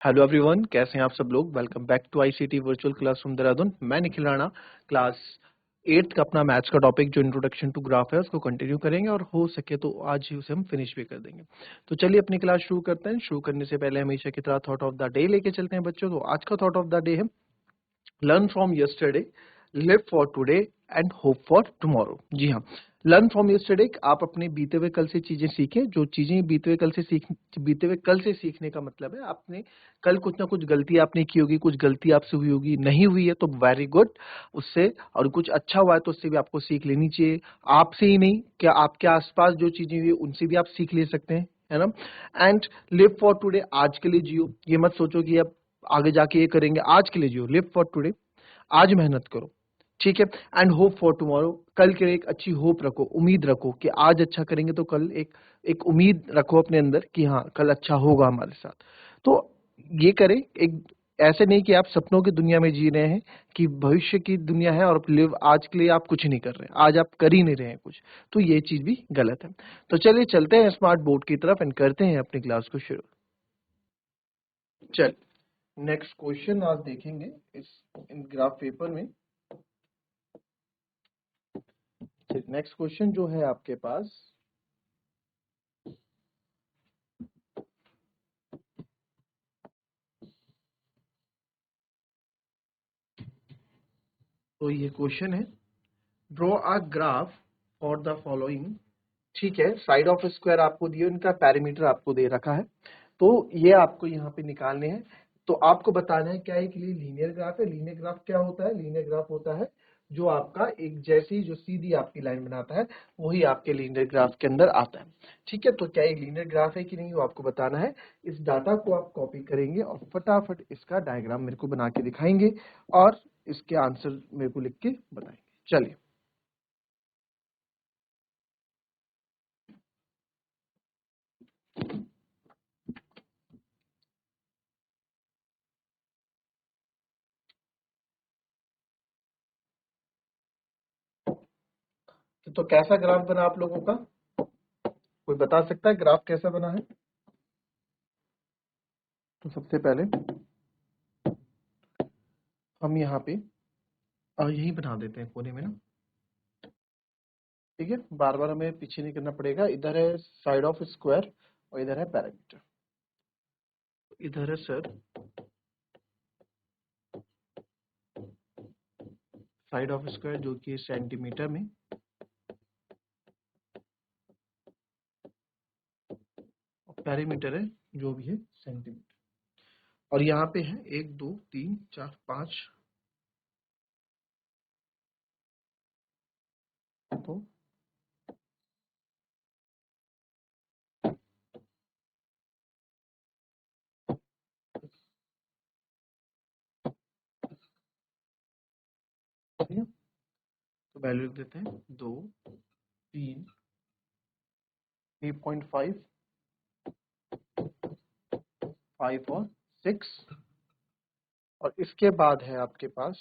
Hello everyone, कैसे हैं आप सब लोग। Welcome back to ICT virtual classroom Dehradun. मैं निखिल राणा। क्लास 8th का अपना मैथ्स का टॉपिक जो इंट्रोडक्शन टू ग्राफ है उसको कंटिन्यू करेंगे और हो सके तो आज ही उसे हम फिनिश भी कर देंगे। तो चलिए अपनी क्लास शुरू करते हैं। शुरू करने से पहले हमेशा की तरह थॉट ऑफ द डे लेके चलते हैं बच्चों। तो आज का थॉट ऑफ द डे है learn from yesterday, live for today and hope for tomorrow. जी हाँ, लर्न फ्रॉम यस्टरडे, आप अपने बीते हुए कल से चीजें सीखें। जो चीजें बीते हुए कल से सीखने का मतलब है आपने कल कुछ ना कुछ गलती आपने की होगी, कुछ गलती आपसे हुई होगी, नहीं हुई है तो वेरी गुड उससे, और कुछ अच्छा हुआ है तो उससे भी आपको सीख लेनी चाहिए। आपसे ही नहीं, क्या आपके आसपास जो चीजें हुई उनसे भी आप सीख ले सकते हैं, है ना। एंड लिव फॉर टुडे, आज के लिए जियो। ये मत सोचो कि अब आगे जाके ये करेंगे, आज के लिए जियो। लिव फॉर टुडे, आज मेहनत करो, ठीक है। एंड होप फॉर टुमारो, कल के लिए एक अच्छी होप रखो, उम्मीद रखो कि आज अच्छा करेंगे तो कल एक उम्मीद रखो अपने अंदर कि हाँ कल अच्छा होगा हमारे साथ। तो ये करें, एक ऐसे नहीं कि आप सपनों की दुनिया में जी रहे हैं कि भविष्य की दुनिया है और लिव आज के लिए आप कुछ नहीं कर रहे हैं, आज आप कर ही नहीं रहे हैं कुछ, तो ये चीज भी गलत है। तो चलिए चलते हैं स्मार्ट बोर्ड की तरफ एंड करते हैं अपनी क्लास को शुरू। चल, नेक्स्ट क्वेश्चन आज देखेंगे इस इन ग्राफ पेपर में। नेक्स्ट क्वेश्चन जो है आपके पास, तो ये क्वेश्चन है draw a graph for the following. ठीक है, साइड ऑफ स्क्वायर आपको दिए, उनका पैरामीटर आपको दे रखा है, तो ये आपको यहाँ पे निकालने हैं। तो आपको बताना है क्या है कि लीनियर ग्राफ है। लीनियर ग्राफ क्या होता है? लीनियर ग्राफ होता है जो आपका एक जैसी जो सीधी आपकी लाइन बनाता है, वही आपके लीनियर ग्राफ के अंदर आता है। ठीक है, तो क्या ये लीनियर ग्राफ है कि नहीं वो आपको बताना है। इस डाटा को आप कॉपी करेंगे और फटाफट इसका डायग्राम मेरे को बना के दिखाएंगे और इसके आंसर मेरे को लिख के बताएंगे। चलिए, तो कैसा ग्राफ बना आप लोगों का? कोई बता सकता है ग्राफ कैसा बना है? तो सबसे पहले हम यहाँ पे यही बना देते हैं कोने में ना। ठीक है, बार बार हमें पीछे नहीं करना पड़ेगा। इधर है साइड ऑफ स्क्वायर और इधर है पैरामीटर। इधर है सर साइड ऑफ स्क्वायर जो कि सेंटीमीटर में, और पैरामीटर है जो भी है सेंटीमीटर। और यहाँ पे है 1 2 3 4 5, तो ठीक है, तो वैल्यू लिख देते हैं 2 3 3.5 5 और 6। और इसके बाद है आपके पास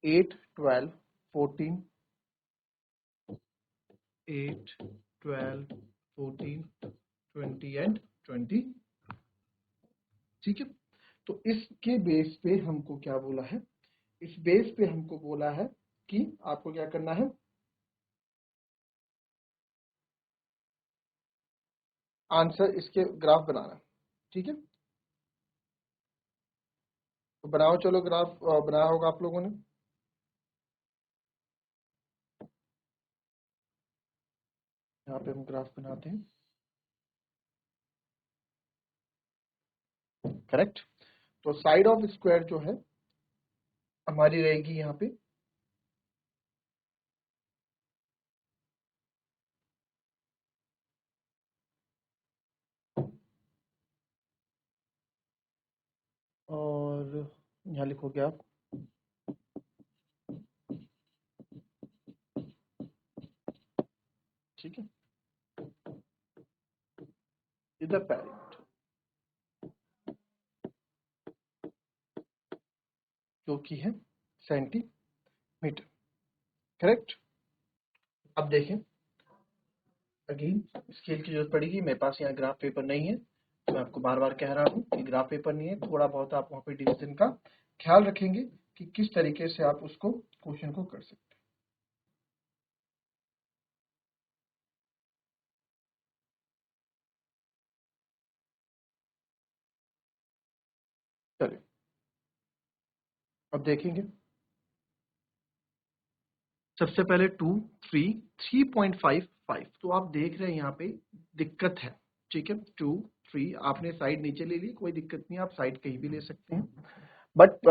8 12 14, 8 12 14 20 एंड 20। ठीक है, तो इसके बेस पे हमको क्या बोला है? इस बेस पे हमको बोला है कि आपको क्या करना है, आंसर इसके ग्राफ बनाना है। ठीक है, तो बनाओ, चलो ग्राफ बनाया होगा आप लोगों ने। यहाँ पे हम ग्राफ बनाते हैं, करेक्ट। तो साइड ऑफ स्क्वायर जो है हमारी रहेगी यहाँ पे, और यहाँ लिखोगे आप ठीक है, इधर पैरामीटर जो कि है सेंटीमीटर, करेक्ट। अब देखें, अगेन स्केल की जरूरत पड़ेगी, मेरे पास यहाँ ग्राफ पेपर नहीं है, मैं आपको बार बार कह रहा हूँ कि ग्राफ पेपर नहीं है, थोड़ा बहुत आप वहाँ पे डिवीजन का ख्याल रखेंगे कि किस तरीके से आप उसको क्वेश्चन को कर सकते हैं। चलिए अब देखेंगे। सबसे पहले 2 3 3.55, तो आप देख रहे हैं यहाँ पे दिक्कत है। ठीक है, 2 3 आपने साइड नीचे ले ली, कोई दिक्कत नहीं, आप साइड कहीं भी ले सकते हैं। बट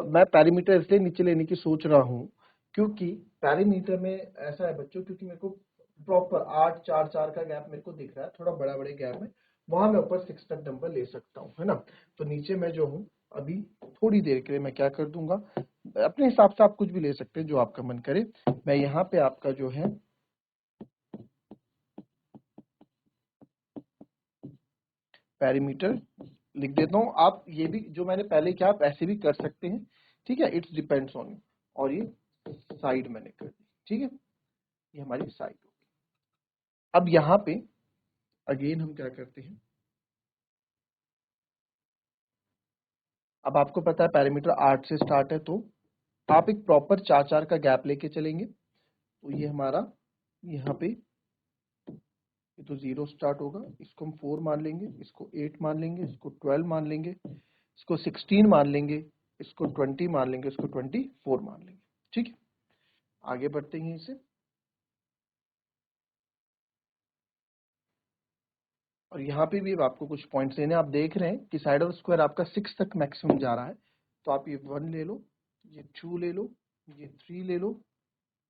मैं पैरामीटर इसलिए नीचे लेने की सोच रहा हूँ क्योंकि पैरामीटर में ऐसा है बच्चों, क्योंकि मेरे को प्रॉपर 8 4 4 का गैप मेरे को दिख रहा है, थोड़ा बड़ा बड़े गैप में, वहां मैं ऊपर 6 तक नंबर ले सकता हूँ, है ना। तो नीचे मैं जो हूँ अभी थोड़ी देर के लिए मैं क्या कर दूंगा, अपने हिसाब से आप कुछ भी ले सकते हैं जो आपका मन करे। मैं यहाँ पे आपका जो है पैरामीटर लिख देता हूँ। आप ये भी जो मैंने पहले किया आप ऐसे भी कर सकते हैं, ठीक है, इट्स डिपेंड्स ऑन यू। और ये साइड मैंने कर दी, ठीक है, ये हमारी साइड होगी। अब यहाँ पे अगेन हम क्या करते हैं, अब आपको पता है पैरामीटर 8 से स्टार्ट है, तो आप एक प्रॉपर 4 4 का गैप लेके चलेंगे। तो ये हमारा यहाँ पे ये तो 0 स्टार्ट होगा, इसको हम 4 मान लेंगे, इसको 8 मान लेंगे, इसको 12 मान लेंगे, इसको 16 मान लेंगे, इसको 20 मान लेंगे, इसको 24 मान लेंगे। ठीक है, आगे बढ़ते हैं इसे। और यहाँ पे भी अब आपको कुछ पॉइंट्स लेने, आप देख रहे हैं कि साइड ऑफ स्क्वायर आपका 6 तक मैक्सिमम जा रहा है, तो आप ये 1 ले लो, ये 2 ले लो, ये 3 ले लो,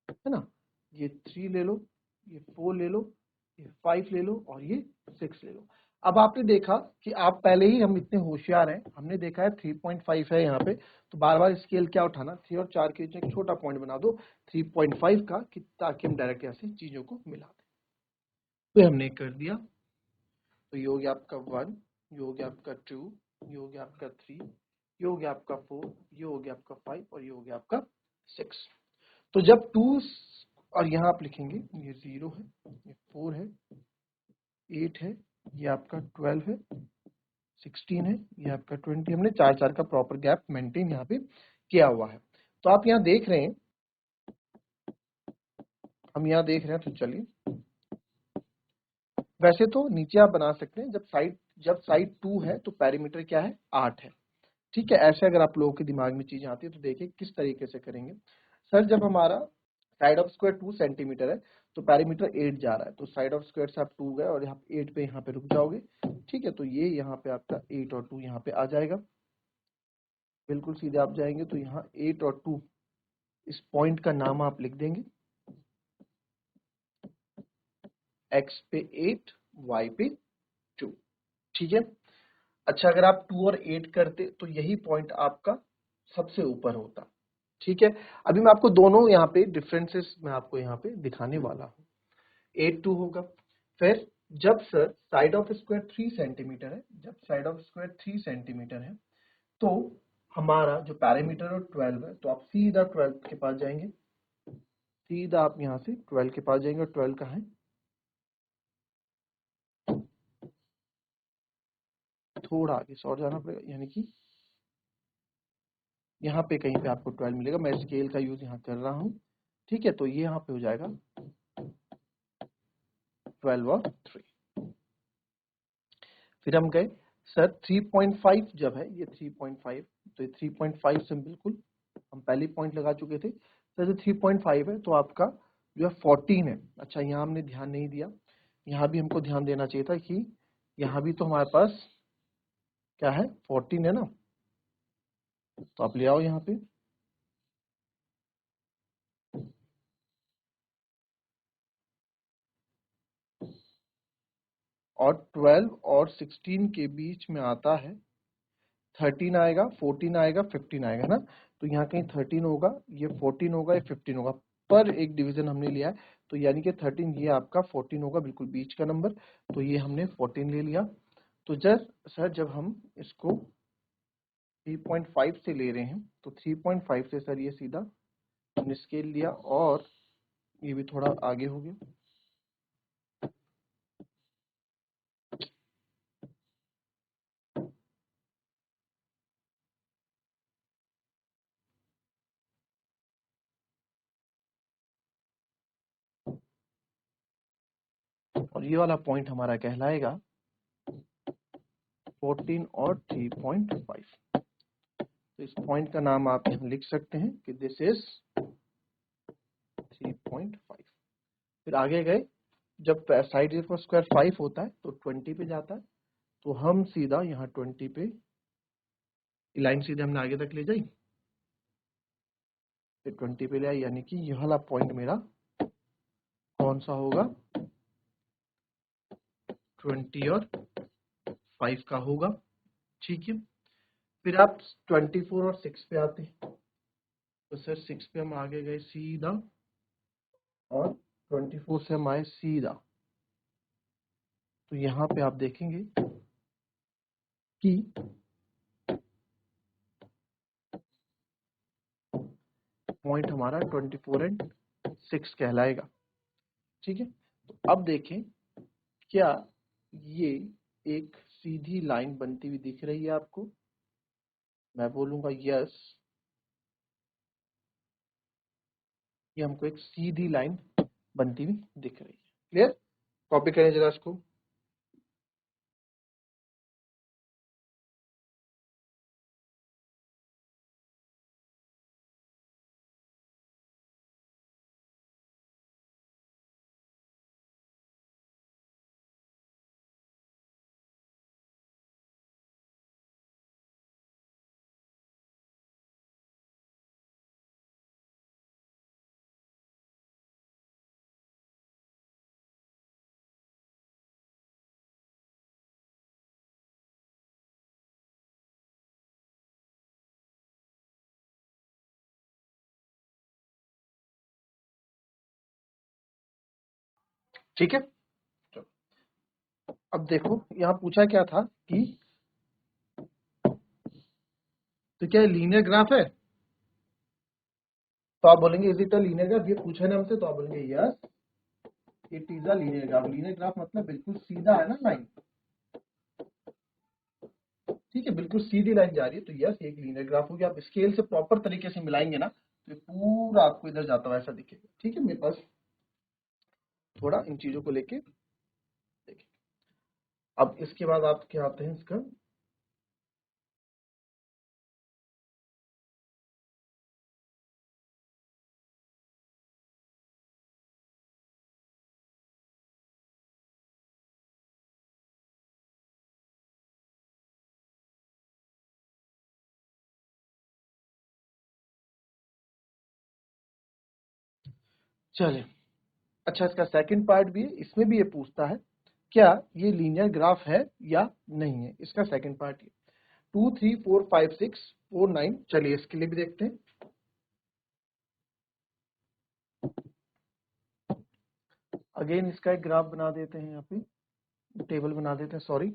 है ना, ये 3 ले लो, ये 4 ले लो, ये 5 ले लो और ये 6 ले लो। अब आपने देखा कि आप पहले ही हम इतने होशियार हैं, हमने देखा है 3.5 है यहाँ पे, तो बार बार स्केल क्या उठाना, 3 और 4 के बीच एक छोटा पॉइंट बना दो 3.5 का, कि ताकि हम डायरेक्ट ऐसे चीजों को मिला दें। तो हमने कर दिया, तो ये हो गया आपका 1, ये हो गया आपका 2, ये हो गया आपका 3, ये हो गया आपका 4, ये हो गया आपका 5 और ये हो गया आपका 6। तो जब 2 और यहाँ आप लिखेंगे, ये 0 है, ये 4 है, 8 है, ये आपका 12 है, 16 है, ये आपका 20, हमने 4 4 का प्रॉपर गैप मेंटेन यहाँ पे किया हुआ है। तो आप यहाँ देख रहे हैं, हम यहाँ देख रहे हैं, तो चलिए, वैसे तो नीचे आप बना सकते हैं, जब साइड 2 है तो पैरामीटर क्या है, 8 है। ठीक है, ऐसे अगर आप लोगों के दिमाग में चीजें आती है तो देखिए किस तरीके से करेंगे। सर जब हमारा साइड ऑफ स्क्वायर 2 सेंटीमीटर है तो पैरामीटर 8 जा रहा है, तो साइड ऑफ स्क्वायर से आप 2 गए और यहाँ 8 पे यहाँ पे रुक जाओगे। ठीक है, तो ये यहाँ पे आपका 8 और 2 यहाँ पे आ जाएगा, बिल्कुल सीधे आप जाएंगे, तो यहाँ 8 और 2 इस पॉइंट का नाम आप लिख देंगे, x पे 8, y पे 2। ठीक है, अच्छा अगर आप 2 और 8 करते तो यही पॉइंट आपका सबसे ऊपर होता। ठीक है, अभी मैं आपको दोनों यहाँ पे डिफरेंसेस मैं आपको यहाँ पे दिखाने वाला हूँ। 8 2 होगा, फिर जब sir side of square 3 centimetre है, जब साइड ऑफ स्क्वायर 3 सेंटीमीटर है, तो हमारा जो पैरामीटर है 12 है, तो आप सीधा 12 के पास जाएंगे, सीधा आप यहाँ से 12 के पास जाएंगे, और 12 कहाँ है, थोड़ा आगे और जाना पड़ेगा, यानी कि यहाँ पे कहीं पे आपको 12 मिलेगा, मैं स्केल का यूज यहाँ कर रहा हूँ। ठीक है, तो ये यहाँ पे हो जाएगा 12 और 3। फिर हम गए, सर 3.5 जब है, ये 3.5, तो ये 3.5 से बिल्कुल हम पहले पॉइंट लगा चुके थे। सर जो 3.5 है तो आपका जो है 14 है। अच्छा यहाँ हमने ध्यान नहीं दिया, यहाँ भी हमको ध्यान देना चाहिए था कि यहाँ भी तो हमारे पास क्या है, 14 है ना, तो आप ले आओ यहाँ पे, और 12 और 16 के बीच में आता है 13 आएगा, 14 आएगा, 15 आएगा ना, तो यहाँ कहीं 13 होगा, ये 14 होगा, ये 15 होगा, पर एक डिवीजन हमने लिया है, तो यानी कि 13 ये आपका 14 होगा, बिल्कुल बीच का नंबर, तो ये हमने 14 ले लिया। तो सर जब हम इसको 3.5 से ले रहे हैं, तो 3.5 से सर ये सीधा हमने स्केल लिया, और ये भी थोड़ा आगे हो गया, ये वाला पॉइंट हमारा कहलाएगा 14 और 3.5। तो इस पॉइंट का नाम आप यहाँ लिख सकते हैं कि दिस इज 3.5। फिर आगे गए, जब साइड का स्क्वायर 5 होता है तो 20 पे जाता है, तो हम सीधा यहाँ 20 पे लाइन सीधे हमने आगे तक ले जाई, फिर 20 पे ले आई, यानी कि यह वाला पॉइंट मेरा कौन सा होगा, 20 और 5 का होगा। ठीक है, फिर आप 24 और 6 पे आते हैं, तो सर 6 पे हम आगे गए सीधा और 24 से हम आए सीधा, तो यहाँ पे आप देखेंगे कि पॉइंट हमारा 24 एंड 6 कहलाएगा। ठीक है, तो अब देखें क्या ये एक सीधी लाइन बनती हुई दिख रही है आपको? मैं बोलूंगा यस, ये हमको एक सीधी लाइन बनती हुई दिख रही है। क्लियर? कॉपी करें जरा इसको। ठीक है, अब देखो यहाँ पूछा क्या था कि तो क्या लीनियर ग्राफ है, तो आप बोलेंगे is it a linear graph, ये पूछा है ना हमसे, तो आप बोलेंगे yes it is a linear graph. Linear graph मतलब बिल्कुल सीधा है ना लाइन, ठीक है, बिल्कुल सीधी लाइन जा रही है, तो यस एक लीनियर ग्राफ होगी। आप स्केल से प्रॉपर तरीके से मिलाएंगे ना तो ये पूरा आपको इधर जाता हुआ ऐसा दिखेगा। ठीक है, मेरे पास थोड़ा इन चीजों को लेके देखिए। अब इसके बाद आप क्या आते हैं इसका चले, अच्छा इसका सेकंड पार्ट भी है, इसमें भी ये पूछता है क्या ये लीनियर ग्राफ है या नहीं है। इसका सेकंड पार्ट ये 2 3 4 5 6 4 9। चलिए इसके लिए भी देखते हैं। अगेन इसका एक ग्राफ बना देते हैं, यहाँ पे टेबल बना देते हैं, सॉरी।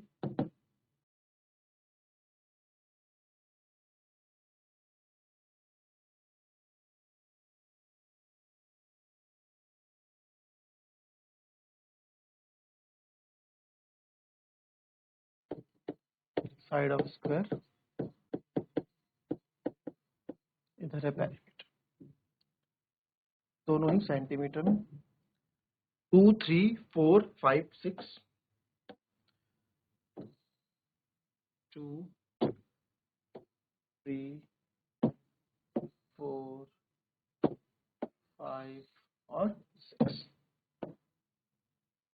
साइड ऑफ स्क्वायर, इधर है पेरीमीटर, दोनों ही सेंटीमीटर में। 2 3 4 5 6 2 3 4 5 और 6।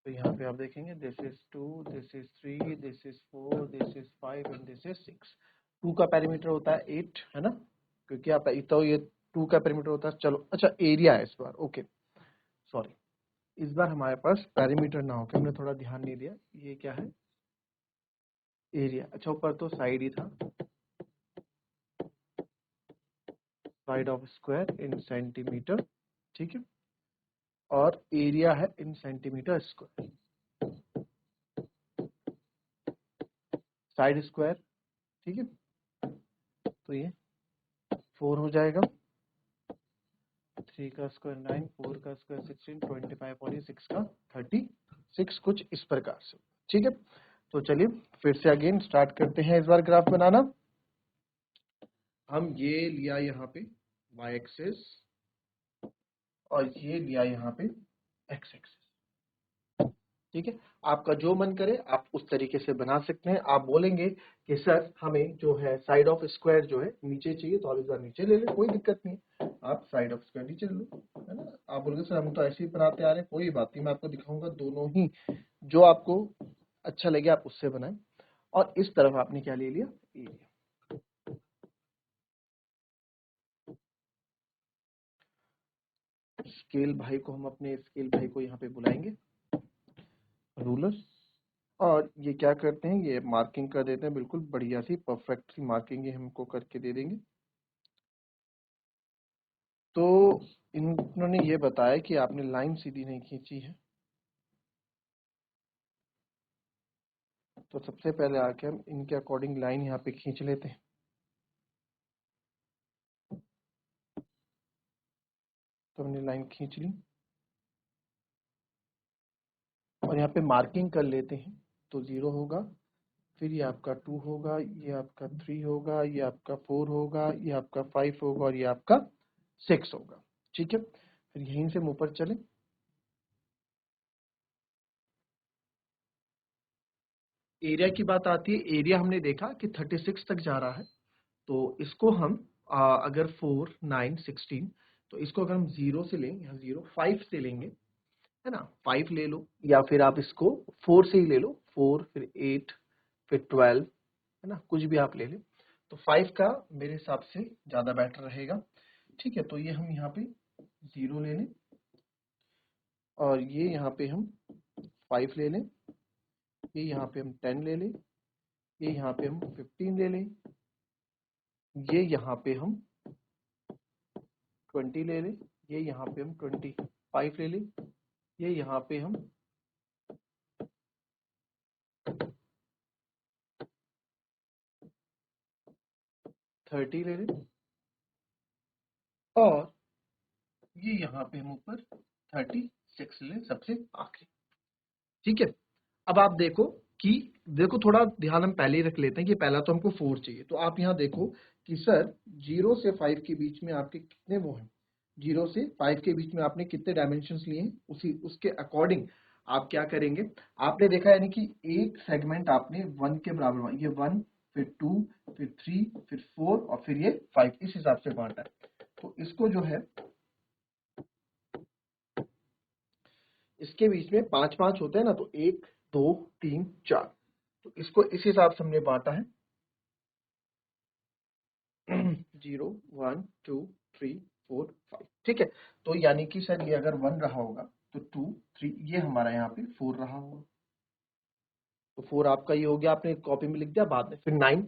तो यहाँ पे आप देखेंगे this is 2, this is 3, this is 4, this is 5 and this is 6। 2 का पेरीमीटर होता है 8, है ना, क्योंकि आप तो ये 2 का पेरीमीटर होता है। चलो अच्छा एरिया है इस बार, ओके सॉरी, इस बार हमारे पास पेरीमीटर ना होकर हमने थोड़ा ध्यान नहीं दिया। ये क्या है, एरिया। अच्छा ऊपर तो साइड ही था, side of square in centimetre, ठीक है, और एरिया है इन सेंटीमीटर स्क्वायर। साइड स्क्वायर, ठीक है, तो ये 4 हो जाएगा, 3 का स्क्वायर 9, 4 का स्क्वायर 16, 25 और ये 6 का 36, कुछ इस प्रकार से। ठीक है, तो चलिए फिर से अगेन स्टार्ट करते हैं इस बार ग्राफ बनाना। हम ये लिया यहाँ पे y एक्सिस और ये लिया यहाँ पे x एक्सिस। ठीक है, आपका जो मन करे आप उस तरीके से बना सकते हैं। आप बोलेंगे कि सर हमें जो है साइड ऑफ स्क्वायर जो है नीचे चाहिए, तो आप इस बार नीचे ले लें, कोई दिक्कत नहीं है, आप साइड ऑफ स्क्वायर नीचे ले लो, है ना। आप बोलोगे सर हम तो ऐसे ही बनाते आ रहे हैं, कोई बात नहीं, मैं आपको दिखाऊंगा, दोनों ही जो आपको अच्छा लगे आप उससे बनाएं। और इस तरफ आपने क्या ले लिया, एरिया। स्केल भाई को हम अपने स्केल भाई को यहाँ पे बुलाएंगे, रूलर, और ये क्या करते हैं, ये मार्किंग कर देते हैं, बिल्कुल बढ़िया सी परफेक्ट सी मार्किंग ये हमको करके दे देंगे। तो इन्होंने ये बताया कि आपने लाइन सीधी नहीं खींची है, तो सबसे पहले आके हम इनके अकॉर्डिंग लाइन यहाँ पे खींच लेते हैं। तो हमने लाइन खींच ली और यहाँ पे मार्किंग कर लेते हैं। तो 0 होगा, फिर ये आपका 2 होगा, ये आपका 3 होगा, ये आपका 4 होगा, ये आपका 5 होगा और ये आपका 6 होगा। ठीक है, फिर यहीं से हम ऊपर चले। एरिया की बात आती है, एरिया हमने देखा कि 36 तक जा रहा है, तो इसको हम अगर 4 9 16, तो इसको अगर हम 0 से लें, यहाँ 0 5 से लेंगे, है ना, 5 ले लो, या फिर आप इसको 4 से ही ले लो, 4 फिर 8 फिर 12, है ना, कुछ भी आप ले लें, तो 5 का मेरे हिसाब से ज्यादा बेटर रहेगा। ठीक है, तो ये हम यहाँ पे 0 ले लें और ये यहाँ पे हम 5 ले लें, ये यहाँ पे हम 10 ले लें, ये यहाँ पे हम 15 ले लें, ये यहाँ पे हम 20 ले लें, ये यहाँ पे हम 25 ले लें, ये यहाँ पे हम 30 ले लें, और ये यहाँ पे हम ऊपर 36 ले लें सबसे आखिरी। ठीक है, अब आप देखो कि देखो, थोड़ा ध्यान हम पहले ही रख लेते हैं कि पहला तो हमको 4 चाहिए, तो आप यहाँ देखो कि सर 0 से 5 के बीच में आपके कितने वो हैं, 0 से 5 के बीच में आपने कितने डायमेंशंस लिए हैं, उसी उसके अकॉर्डिंग आप क्या करेंगे। आपने देखा यानी कि एक सेगमेंट आपने 1 के बराबर, ये 1 फिर 2 फिर 3 फिर 4 और फिर ये 5, इस हिसाब से बांटा है। तो इसको जो है, इसके बीच में 5 5 होते हैं ना, तो 1 2 3 4, तो इसको इस हिसाब से हमने बांटा है। 0 1 2 3 4 5, ठीक है। तो यानी कि सर ये अगर 1 रहा होगा तो 2 3, ये हमारा यहाँ पे 4 रहा होगा, तो 4 आपका ये हो गया, आपने कॉपी में लिख दिया बाद में। फिर 9,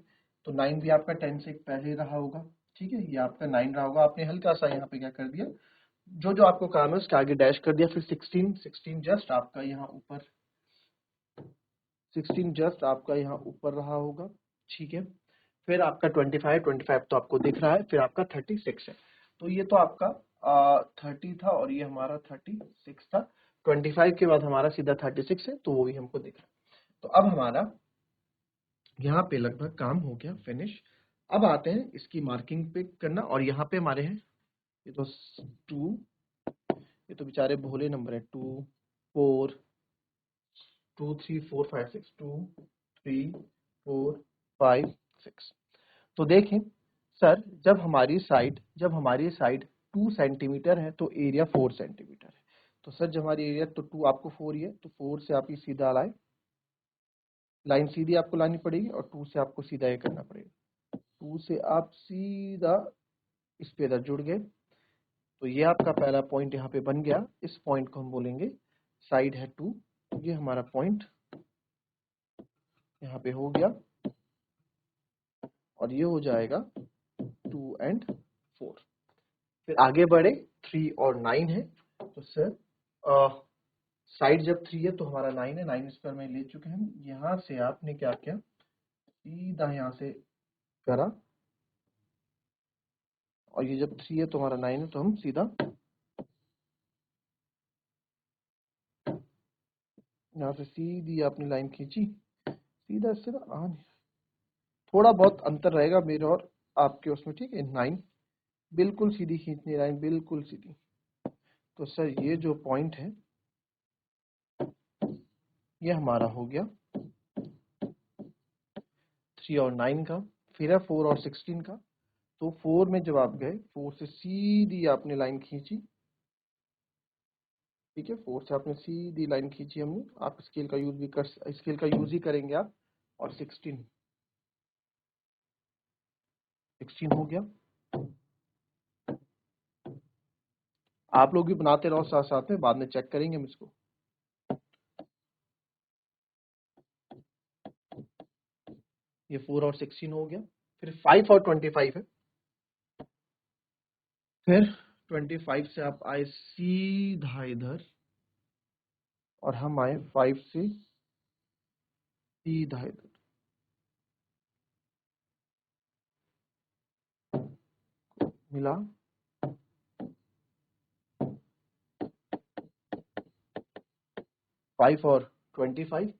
तो 9 भी आपका 10 से पहले रहा होगा, ठीक है, ये आपका 9 रहा होगा, आपने हल्का सा यहाँ पे क्या कर दिया, जो जो आपको काम है उसके आगे डैश कर दिया। फिर 16 16 जस्ट आपका यहाँ ऊपर, 16 जस्ट आपका यहाँ ऊपर रहा होगा, ठीक है। फिर आपका 25 25 तो आपको दिख रहा है, फिर आपका 36 है, तो ये तो आपका 30 था और ये हमारा 36 था। 25 के बाद हमारा सीधा 36 है, तो वो भी हमको दिख रहा है। तो अब हमारा यहाँ पे लगभग काम हो गया फिनिश। अब आते हैं इसकी मार्किंग पे करना, और यहाँ पे हमारे हैं ये तो 2, ये तो बेचारे भोले नंबर है, 2 4 2 3 4 5 6 2 3 4 5 6। तो देखें सर, जब हमारी साइड 2 सेंटीमीटर है तो एरिया 4 सेंटीमीटर है, तो सर जब हमारी एरिया तो 2 आपको 4 ही है, तो 4 से आप ये सीधा लाए, लाइन सीधी आपको लानी पड़ेगी, और 2 से आपको सीधा ये करना पड़ेगा, 2 से आप सीधा इस पे इधर जुड़ गए, तो ये आपका पहला पॉइंट यहाँ पे बन गया। इस पॉइंट को हम बोलेंगे साइड है 2, ये हमारा पॉइंट यहाँ पे हो गया, और ये हो जाएगा 2 एंड 4। फिर आगे बढ़े, 3 और 9 है, तो सर साइड जब 3 है तो हमारा 9 है, 9 स्क्वायर में ले चुके हैं। यहाँ से आपने क्या किया, सीधा यहाँ से करा, और ये जब 3 है तो हमारा 9 है, तो हम सीधा यहाँ से सीधी आपने लाइन खींची, सीधा इससे ना आ नहीं, थोड़ा बहुत अंतर रहेगा मेरे और आपके उसमें, ठीक है। 9 बिल्कुल सीधी खींचनी, लाइन बिल्कुल सीधी। तो सर ये जो पॉइंट है ये हमारा हो गया 3 और 9 का। फिर है 4 और 16 का। तो 4 में जब आप गए, 4 से सीधी आपने लाइन खींची, ठीक है, 4 से आपने सीधी लाइन खींची हमने। आप स्केल का यूज ही करेंगे आप। और 16 हो गया। आप लोग भी बनाते रहो साथ साथ में, बाद में चेक करेंगे हम इसको। ये 4 और 16 हो गया। फिर 5 और 25 है। फिर 25 से आप आए सीधा इधर, और हम आए 5 से सीधा इधर। मिला 5 और 25।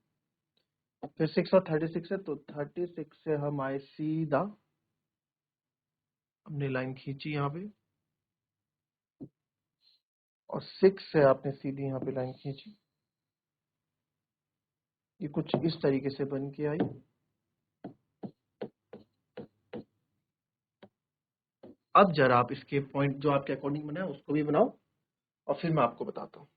फिर 6 और 36 है, तो 36 से हम आए सीधा, हमने लाइन खींची यहाँ पे, और 6 से आपने सीधी यहाँ पे लाइन खींची। ये कुछ इस तरीके से बन के आई। अब जरा आप इसके पॉइंट जो आपके अकॉर्डिंग बनाए उसको भी बनाओ, और फिर मैं आपको बताता हूँ।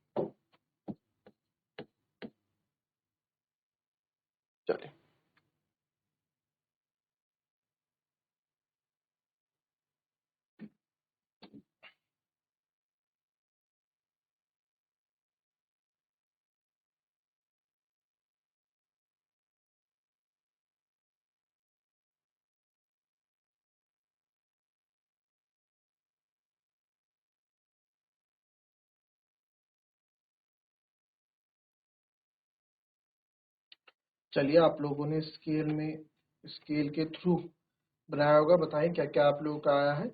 चलिए, चलिए आप लोगों ने स्केल के थ्रू बनाया होगा। बताएं क्या क्या आप लोगों का आया है।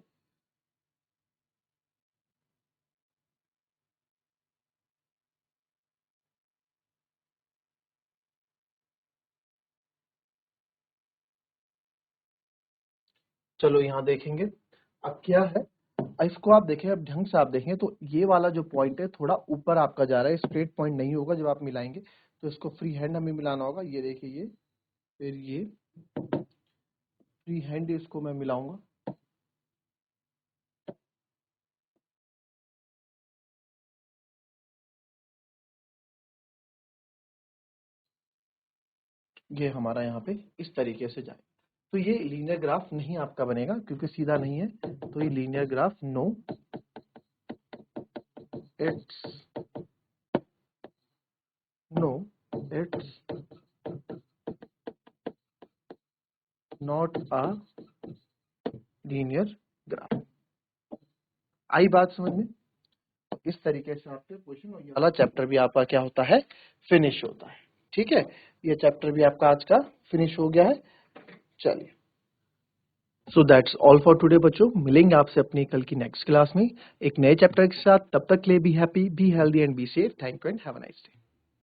चलो यहाँ देखेंगे अब क्या है। इसको आप देखें, अब ढंग से आप देखें तो ये वाला जो पॉइंट है थोड़ा ऊपर आपका जा रहा है, स्ट्रेट पॉइंट नहीं होगा जब आप मिलाएंगे। तो इसको फ्री हैंड हमें मिलाना होगा। ये देखिए, ये फिर ये फ्री हैंड इसको मैं मिलाऊंगा। ये हमारा यहाँ पे इस तरीके से जाए। तो ये लीनियर ग्राफ नहीं आपका बनेगा क्योंकि सीधा नहीं है। तो ये linear graph no, it's not a linear graph. आई बात समझ में? इस तरीके से आपके क्वेश्चन और ये वाला चैप्टर भी आपका क्या होता है, फिनिश होता है। ठीक है, ये चैप्टर भी आपका आज का फिनिश हो गया है। चलिए, so that's all for today बच्चों। मिलेंगे आपसे अपनी कल की नेक्स्ट क्लास में एक नए चैप्टर के साथ। तब तक के लिए be happy, be healthy and be safe. Thank you and have a nice day.